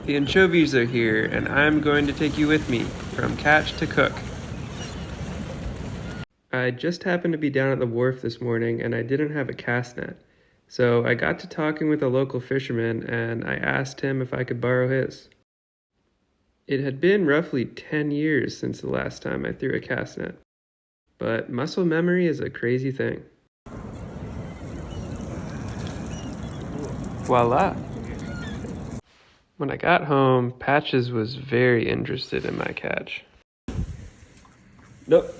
The anchovies are here, and I'm going to take you with me from catch to cook. I just happened to be down at the wharf this morning and I didn't have a cast net. So I got to talking with a local fisherman and I asked him if I could borrow his. It had been roughly 10 years since the last time I threw a cast net. But muscle memory is a crazy thing. Voila! When I got home, Patches was very interested in my catch. Nope.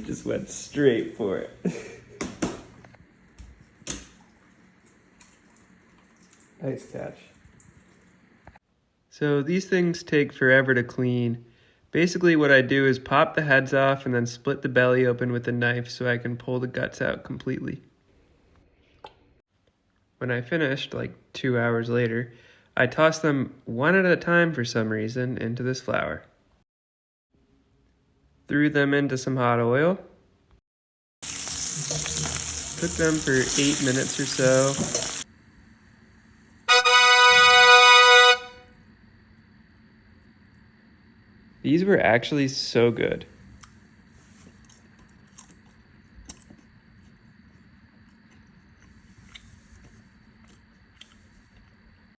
Just went straight for it. Nice catch. So these things take forever to clean. Basically what I do is pop the heads off and then split the belly open with a knife so I can pull the guts out completely. When I finished, like 2 hours later, I tossed them one at a time for some reason into this flour. Threw them into some hot oil. Cooked them for 8 minutes or so. These were actually so good.